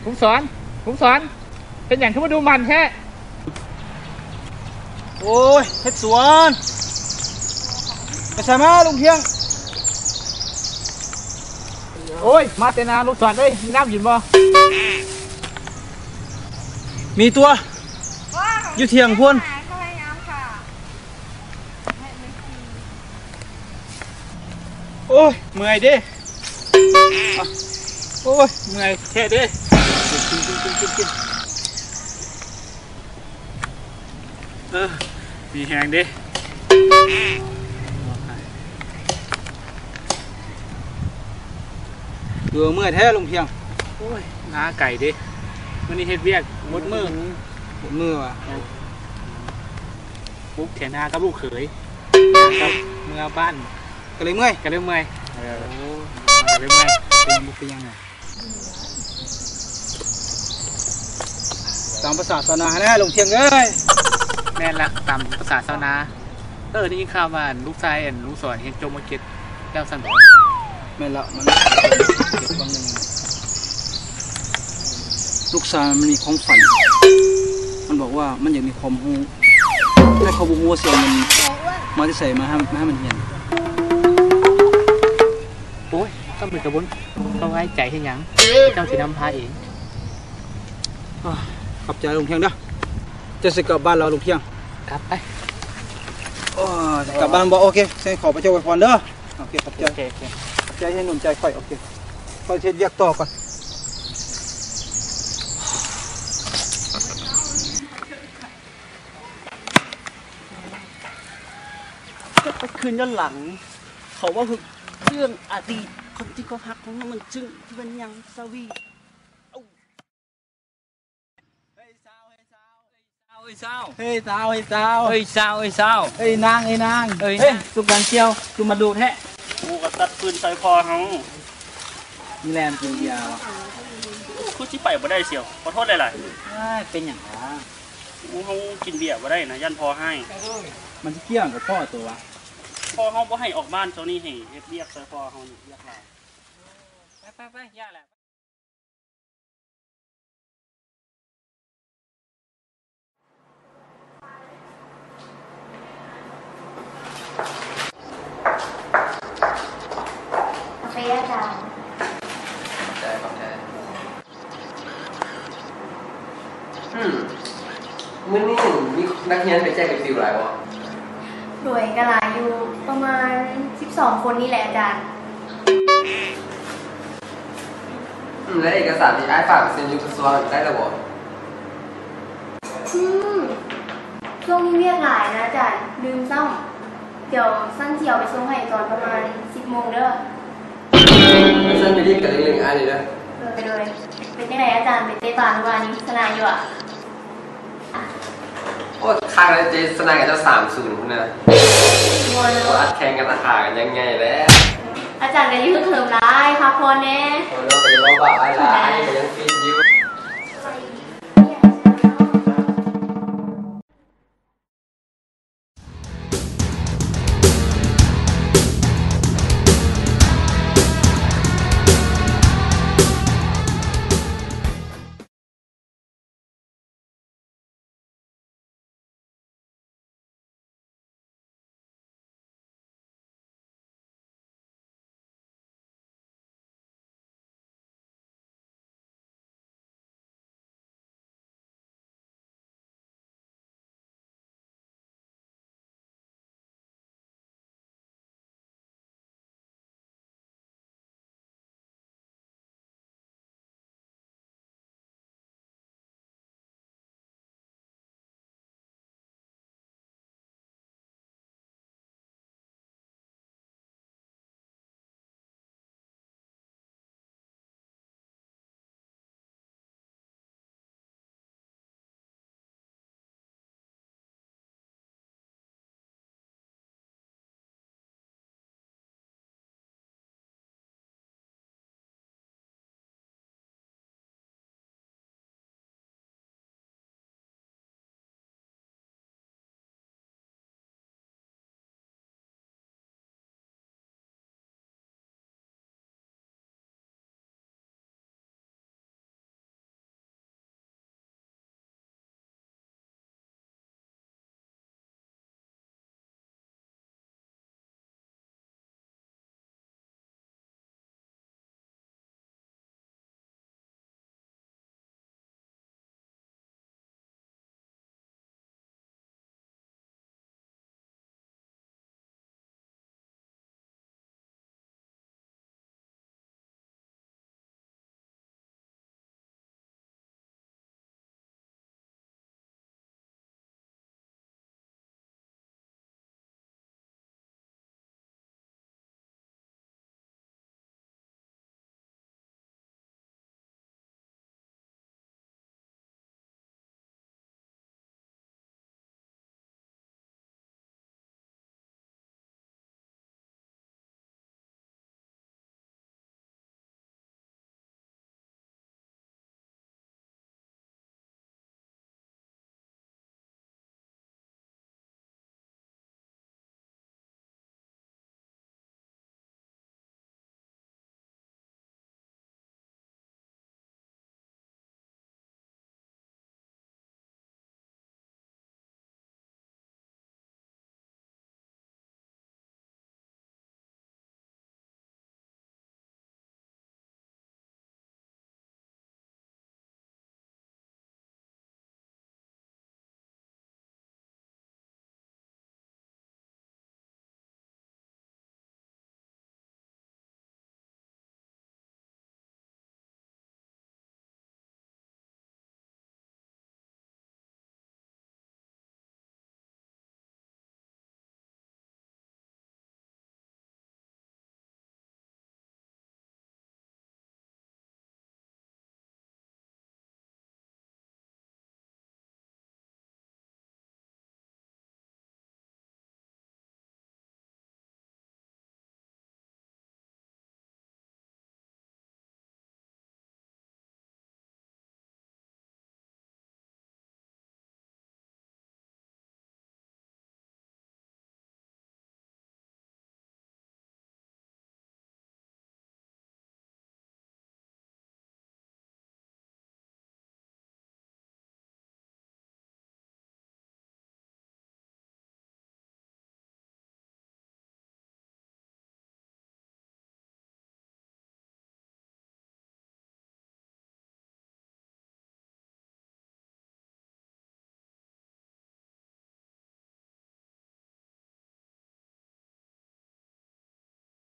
ลุงสอนเป็นอย่างที่มาดูมันแค่โอ้ยเฮ็ดสวนไปใส่มาลุงเพียงโอ้ยมาแต่นาลุงสอนเลยมีน้ำหยิบบ่มีตัวอยู่เที่ยงพุ่นโอ้ยเมื่อยดิโอ้ยเมื่อยแค่ดิกินมีแหงดิดูเมื่อยแท้ลุงเพียงโอ้ยนาไก่ดิวันนี้เฮ็ดเวียกมดมือว่ะปุ๊บเถียงนากับลูกเขยครับเมื่อบ้านก็เลยเมื่อยเป็นยังไงตามภาษาศาสนาเนี่ยลุงเพียงเอ้ยแม่นละตามภาษาศาสนานี่ข่าวว่าลูกชายลูกสอนเฮ็ดจมมาเก็ตแล้วสั่นบ่แม่นละมันเก็บบางนึงลูกชายมันมีความฝันมันบอกว่ามันอยากมีความรู้แต่เขาบ่ฮู้เสียมันมาที่ใส่มาให้มันเรียนโอ้ยต้องเป็นกระบวนเขาไว้ใจให้ยังเจ้าสินำพาเองขอบใจลุงเพียงเด้อจะสิกลับบ้านเราลุงเพียงกลับไปกลับบ้านบอกโอเคใส่ขอพระเจ้าไว้พรเด้อโอเคขอบใจใจให้หนุนใจค่อยโอเคค่อยเช็ดเรียกต่อก่อนก็คืนย้อนหลังเขาว่าเรื่องอดีตคนที่เขาฮักของมันจึงที่มันยังสวีเฮ้ยสาวเฮ้ยนางสุกังเชียวกูมาดูแท้กูก็ตัดปืนใส่คอเขามีแรงกินยาวคือที่ไปบ่ได้เสียวขอโทษหลายๆเป็นอย่างไรกูเขากินเบียร์บ่ได้นะยันพอให้มันจะเกี่ยงกับพ่อตัวพ่อเขาบ่ให้ออกบ้านเจ้านี่ให้เฮ็ดเรียกใส่พ่อเขานี่เรียกลาไปย่าแหละอาจารย์ขอบใจมื้อนี้มีนักเรียนไปแจ้งกับฟิวหลายวะโดยกระลาอยู่ประมาณ12 คนนี่แหละอาจารย์และเอกสารที่ไอ้ฝากเซ็นอยู่กระทรวงได้แล้วบ่ช่วงนี้เรียกหลายนะอาจารย์ลืมซ่อมเดี๋ยวสั้นเจียวไปส่งให้ตอนประมาณ10 โมงเด้อสั้นไปเรียกกันเรื่องอันนี้นะไปเลยเป็นยังไงอาจารย์เป็นเตะตาทุกวันนี้สนายอยู่อ่ะโอ้ค่าแล้วเจสนายกับเจ้า30คุณนะอัดแข่งกันราคากันยังไงแล้วอาจารย์ก็ยืดเถิมร้ายพักผ่อนแน่เราไปรอบ่าวอะไรยังฟิตอยู่